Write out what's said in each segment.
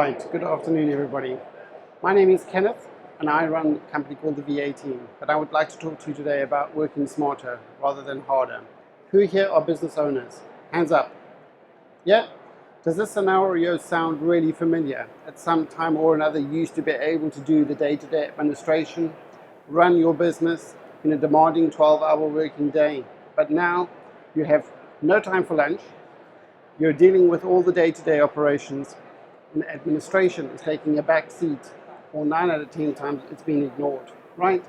Right, good afternoon everybody. My name is Kenneth and I run a company called the VA Team, but I would like to talk to you today about working smarter rather than harder. Who here are business owners? Hands up. Yeah? Does this scenario sound really familiar? At some time or another you used to be able to do the day-to-day administration, run your business in a demanding 12-hour working day, but now you have no time for lunch, you're dealing with all the day-to-day operations, and the administration is taking a back seat, or 9 out of 10 times it's been ignored, right?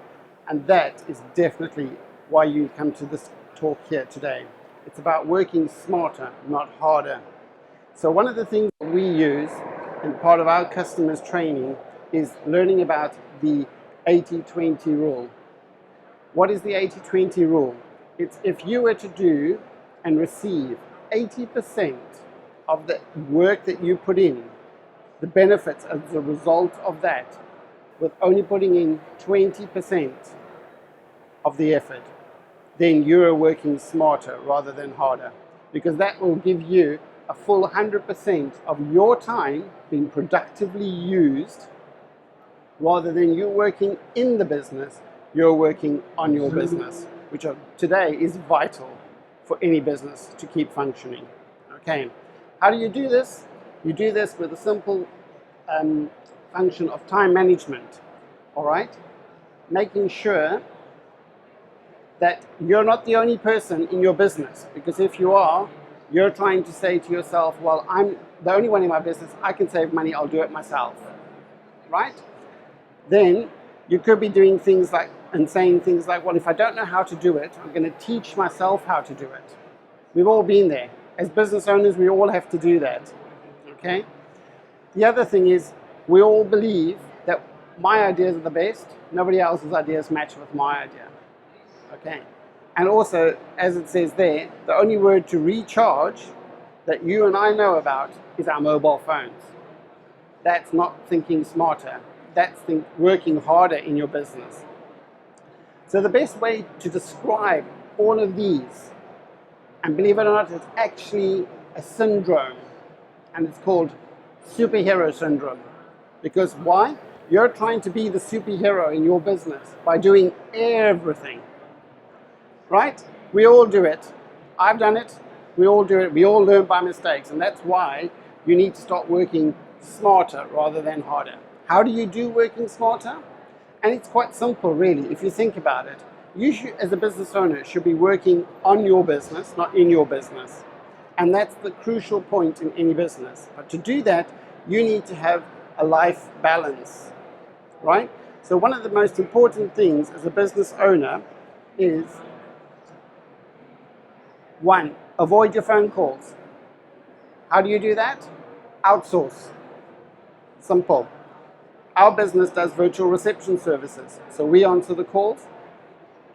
And that is definitely why you come to this talk here today. It's about working smarter, not harder. So one of the things we use in part of our customers training is learning about the 80-20 rule. What is the 80-20 rule? It's if you were to do and receive 80% of the work that you put in, the benefits as a result of that, with only putting in 20% of the effort, then you're working smarter rather than harder, because that will give you a full 100% of your time being productively used, rather than you working in the business, you're working on your business, which today is vital for any business to keep functioning. Okay, how do you do this? You do this with a simple function of time management, all right? Making sure that you're not the only person in your business, because if you are, you're trying to say to yourself, well, I'm the only one in my business, I can save money, I'll do it myself, right? Then you could be doing things like, and saying things like, well, if I don't know how to do it, I'm going to teach myself how to do it. We've all been there. As business owners, we all have to do that, okay? The other thing is, we all believe that my ideas are the best, nobody else's ideas match with my idea, okay? And also, as it says there, the only word to recharge that you and I know about is our mobile phones. That's not thinking smarter, that's working harder in your business. So the best way to describe all of these, and believe it or not, it's actually a syndrome, and it's called superhero syndrome. Because why? You're trying to be the superhero in your business by doing everything, right? We all do it. I've done it. We all do it. We all learn by mistakes, and that's why you need to start working smarter rather than harder. How do you do working smarter? And it's quite simple, really, if you think about it. You should, as a business owner, should be working on your business, not in your business. And that's the crucial point in any business. But to do that, you need to have a life balance, right? So one of the most important things as a business owner is, 1, avoid your phone calls. How do you do that? Outsource. Simple. Our business does virtual reception services, so we answer the calls.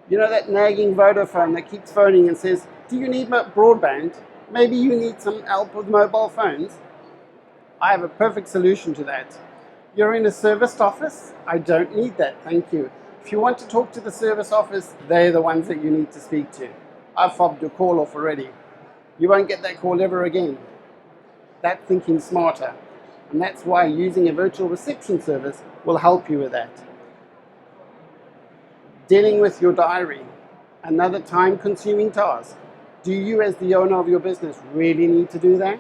You know that nagging Vodafone that keeps phoning and says, do you need broadband? Maybe you need some help with mobile phones? I have a perfect solution to that. You're in a serviced office? I don't need that, thank you. If you want to talk to the service office, they're the ones that you need to speak to. I've fobbed your call off already. You won't get that call ever again. That's thinking smarter. And that's why using a virtual reception service will help you with that. Dealing with your diary, another time-consuming task. Do you, as the owner of your business, really need to do that?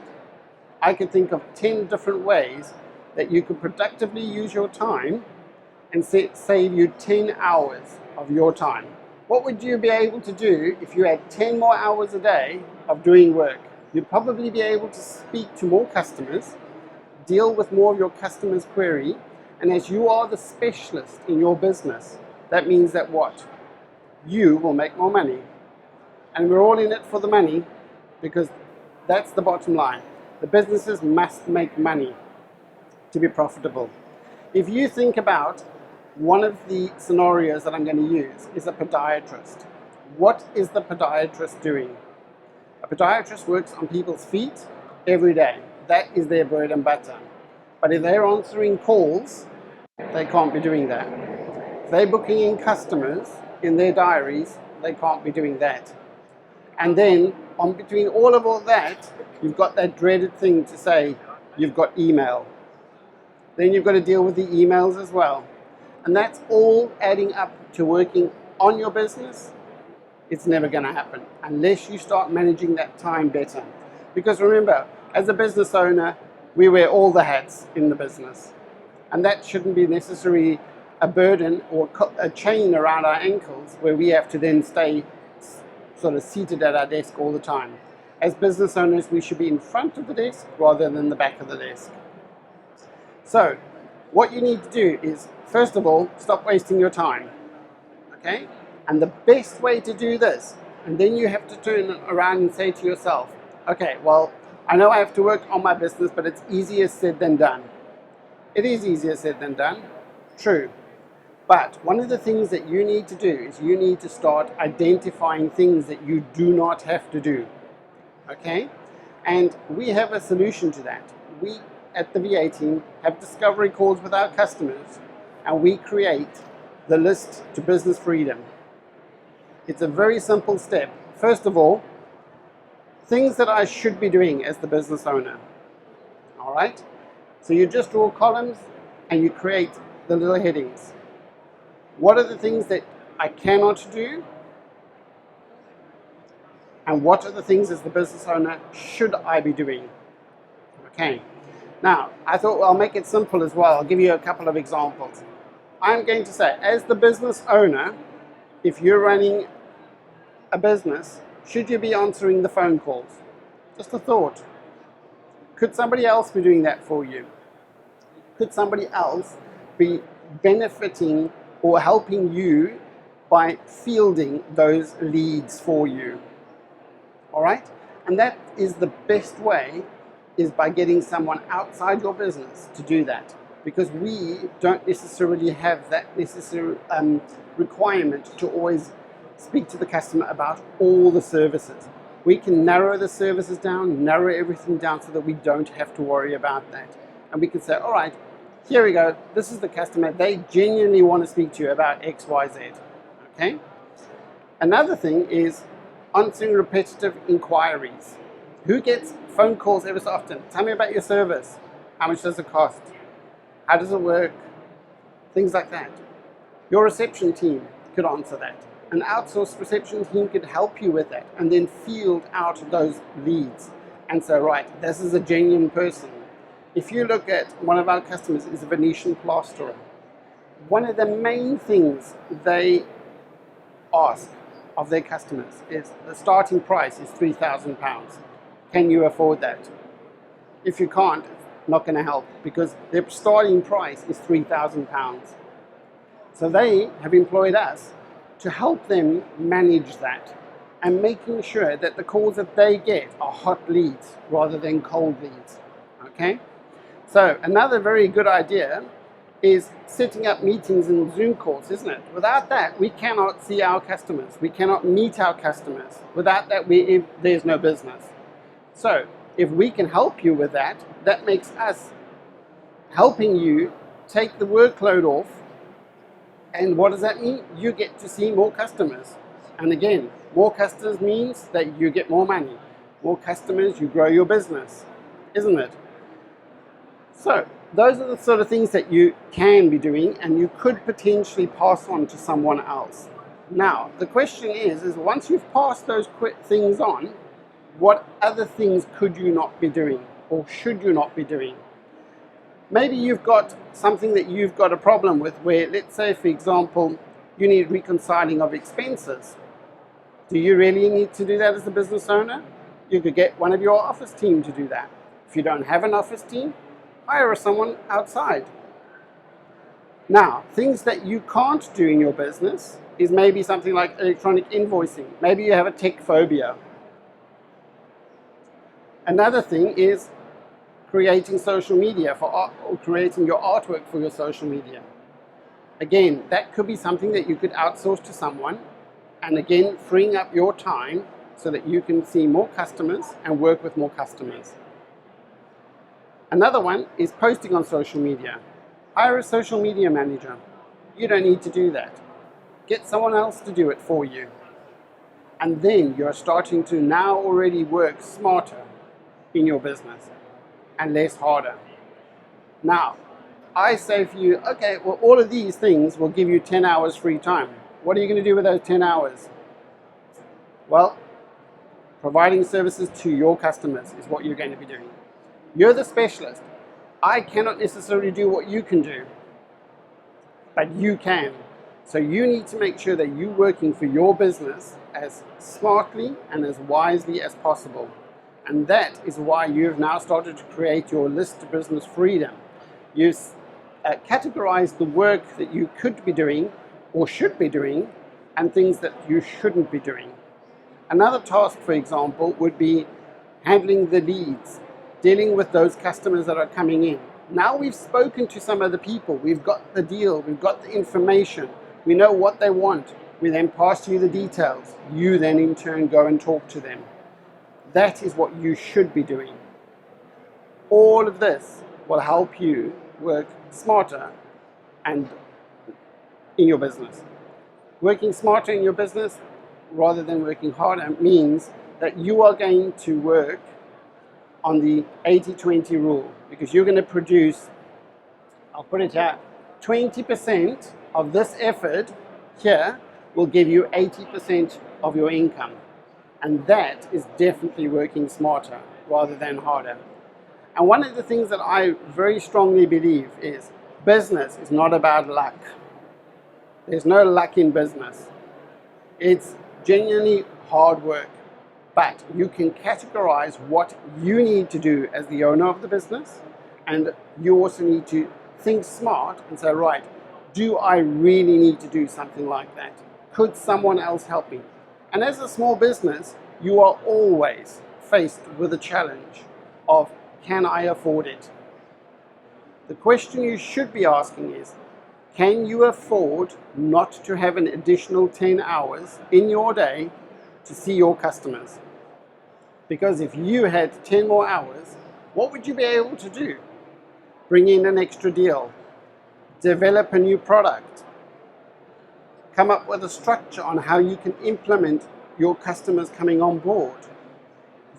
I could think of 10 different ways that you could productively use your time and save you 10 hours of your time. What would you be able to do if you had 10 more hours a day of doing work? You'd probably be able to speak to more customers, deal with more of your customers' query, and as you are the specialist in your business, that means that what? You will make more money. And we're all in it for the money, because that's the bottom line. The businesses must make money to be profitable. If you think about one of the scenarios that I'm going to use is a podiatrist. What is the podiatrist doing? A podiatrist works on people's feet every day. That is their bread and butter. But if they're answering calls, they can't be doing that. If they're booking in customers in their diaries, they can't be doing that. And then, on between all of that, you've got that dreaded thing to say, you've got email. Then you've got to deal with the emails as well. And that's all adding up to working on your business. It's never going to happen unless you start managing that time better. Because remember, as a business owner, we wear all the hats in the business. And that shouldn't be necessarily a burden or a chain around our ankles where we have to then stay sort of seated at our desk all the time. As business owners, we should be in front of the desk rather than the back of the desk. So, what you need to do is, first of all, stop wasting your time. Okay? And the best way to do this, and then you have to turn around and say to yourself, okay, well, I know I have to work on my business, but it's easier said than done. It is easier said than done, true. But one of the things that you need to do is you need to start identifying things that you do not have to do. Okay? And we have a solution to that. We at the VA team have discovery calls with our customers, and we create the list to business freedom. It's a very simple step. First of all, things that I should be doing as the business owner. All right? So you just draw columns and you create the little headings. What are the things that I cannot do? And what are the things as the business owner should I be doing? Okay. Now, I thought, well, I'll make it simple as well. I'll give you a couple of examples. I'm going to say, as the business owner, if you're running a business, should you be answering the phone calls? Just a thought. Could somebody else be doing that for you? Could somebody else be benefiting or helping you by fielding those leads for you? All right? And that is the best way, is by getting someone outside your business to do that. Because we don't necessarily have that necessary requirement to always speak to the customer about all the services. We can narrow the services down, narrow everything down so that we don't have to worry about that. And we can say, all right, here we go. This is the customer. They genuinely want to speak to you about X, Y, Z. Okay? Another thing is answering repetitive inquiries. Who gets phone calls every so often? Tell me about your service. How much does it cost? How does it work? Things like that. Your reception team could answer that. An outsourced reception team could help you with that and then field out those leads and say, right, this is a genuine person. If you look at one of our customers is a Venetian plasterer. One of the main things they ask of their customers is the starting price is £3,000. Can you afford that? If you can't, it's not going to help because their starting price is £3,000. So they have employed us to help them manage that and making sure that the calls that they get are hot leads rather than cold leads. Okay? So another very good idea is setting up meetings and Zoom calls, isn't it? Without that, we cannot see our customers. We cannot meet our customers. Without that, there's no business. So if we can help you with that, that makes us helping you take the workload off. And what does that mean? You get to see more customers. And again, more customers means that you get more money. More customers, you grow your business, isn't it? So those are the sort of things that you can be doing and you could potentially pass on to someone else. Now, the question is once you've passed those things on, what other things could you not be doing or should you not be doing? Maybe you've got something that you've got a problem with where, let's say, for example, you need reconciling of expenses. Do you really need to do that as a business owner? You could get one of your office team to do that. If you don't have an office team, hire someone outside. Now, things that you can't do in your business is maybe something like electronic invoicing. Maybe you have a tech phobia. Another thing is creating social media for art, or creating your artwork for your social media. Again, that could be something that you could outsource to someone, and again, freeing up your time so that you can see more customers and work with more customers. Another one is posting on social media. Hire a social media manager. You don't need to do that. Get someone else to do it for you. And then you're starting to now already work smarter in your business and less harder. Now, I say for you, okay, well, all of these things will give you 10 hours free time. What are you going to do with those 10 hours? Well, providing services to your customers is what you're going to be doing. You're the specialist. I cannot necessarily do what you can do, but you can. So you need to make sure that you're working for your business as smartly and as wisely as possible. And that is why you've now started to create your list of business freedom. You've categorized the work that you could be doing or should be doing and things that you shouldn't be doing. Another task, for example, would be handling the leads, dealing with those customers that are coming in. Now we've spoken to some of the people, we've got the deal, we've got the information, we know what they want. We then pass you the details. You then in turn go and talk to them. That is what you should be doing. All of this will help you work smarter and in your business. Working smarter in your business rather than working harder means that you are going to work on the 80-20 rule, because you're going to produce, I'll put it here, 20% of this effort here will give you 80% of your income. And that is definitely working smarter rather than harder. And one of the things that I very strongly believe is business is not about luck. There's no luck in business. It's genuinely hard work. But you can categorize what you need to do as the owner of the business, and you also need to think smart and say, right, do I really need to do something like that? Could someone else help me? And as a small business, you are always faced with a challenge of, can I afford it? The question you should be asking is, can you afford not to have an additional 10 hours in your day to see your customers? Because if you had 10 more hours, what would you be able to do? Bring in an extra deal, develop a new product, come up with a structure on how you can implement your customers coming on board.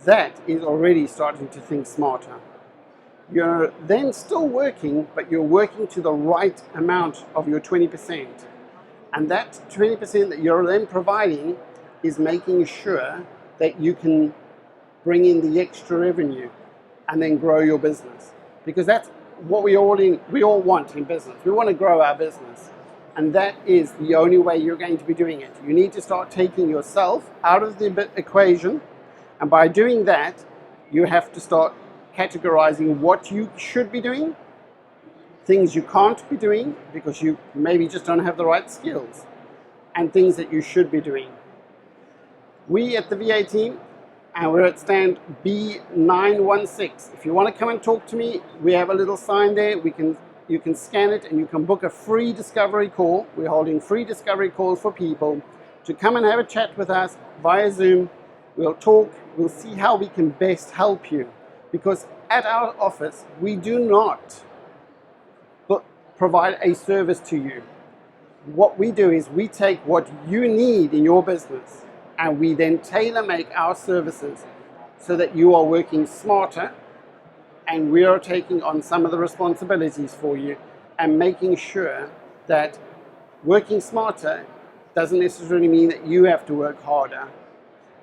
That is already starting to think smarter. You're then still working, but you're working to the right amount of your 20%. And that 20% that you're then providing is making sure that you can bring in the extra revenue and then grow your business. Because that's what we all want in business. We want to grow our business. And that is the only way you're going to be doing it. You need to start taking yourself out of the equation. And by doing that, you have to start categorizing what you should be doing, things you can't be doing because you maybe just don't have the right skills, and things that you should be doing. We at the VA team, and we're at stand B916. If you want to come and talk to me, we have a little sign there. You can scan it and you can book a free discovery call. We're holding free discovery calls for people to come and have a chat with us via Zoom. We'll talk, we'll see how we can best help you. Because at our office, we do not provide a service to you. What we do is we take what you need in your business and we then tailor make our services so that you are working smarter, and we are taking on some of the responsibilities for you and making sure that working smarter doesn't necessarily mean that you have to work harder.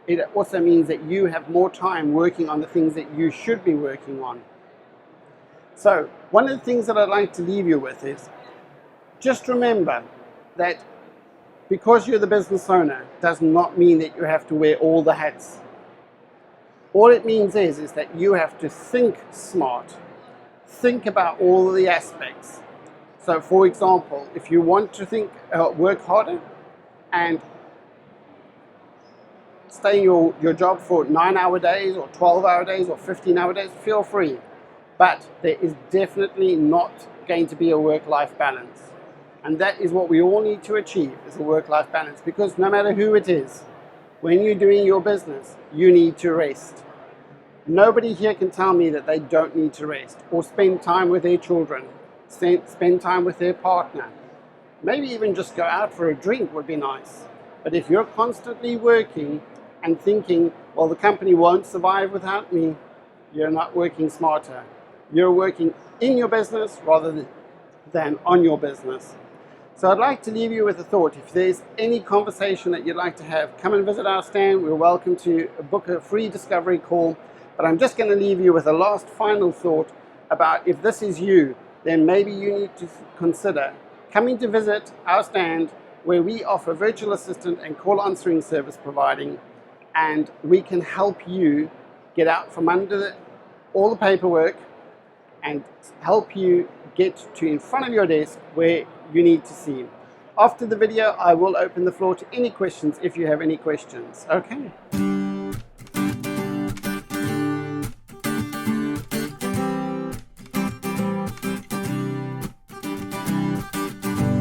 It also means that you have more time working on the things that you should be working on. So one of the things that I'd like to leave you with is just remember that because you're the business owner does not mean that you have to wear all the hats. All it means is that you have to think smart, think about all the aspects. So for example, if you want to work harder and stay in your job for 9-hour days or 12-hour days or 15-hour days, feel free. But there is definitely not going to be a work-life balance. And that is what we all need to achieve, is a work-life balance. Because no matter who it is, when you're doing your business, you need to rest. Nobody here can tell me that they don't need to rest or spend time with their children, spend time with their partner. Maybe even just go out for a drink would be nice. But if you're constantly working and thinking, well, the company won't survive without me, you're not working smarter. You're working in your business rather than than on your business. So I'd like to leave you with a thought. If there's any conversation that you'd like to have, come and visit our stand. We're welcome to book a free discovery call. But I'm just going to leave you with a last final thought about, if this is you, then maybe you need to consider coming to visit our stand, where we offer virtual assistant and call answering service providing, and we can help you get out from under all the paperwork and help you get to in front of your desk where you need to see. After the video, I will open the floor to any questions if you have any questions. Okay.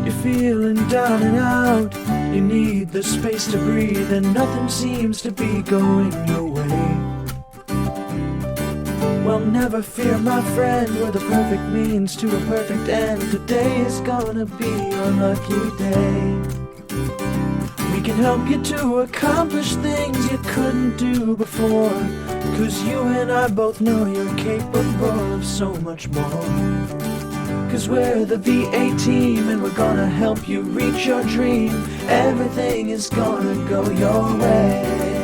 You're feeling down and out, you need the space to breathe, and nothing seems to be going your way. Well, never fear, my friend, we're the perfect means to a perfect end. Today is gonna be your lucky day. We can help you to accomplish things you couldn't do before, 'cause you and I both know you're capable of so much more. 'Cause we're the VA team, and we're gonna help you reach your dream. Everything is gonna go your way.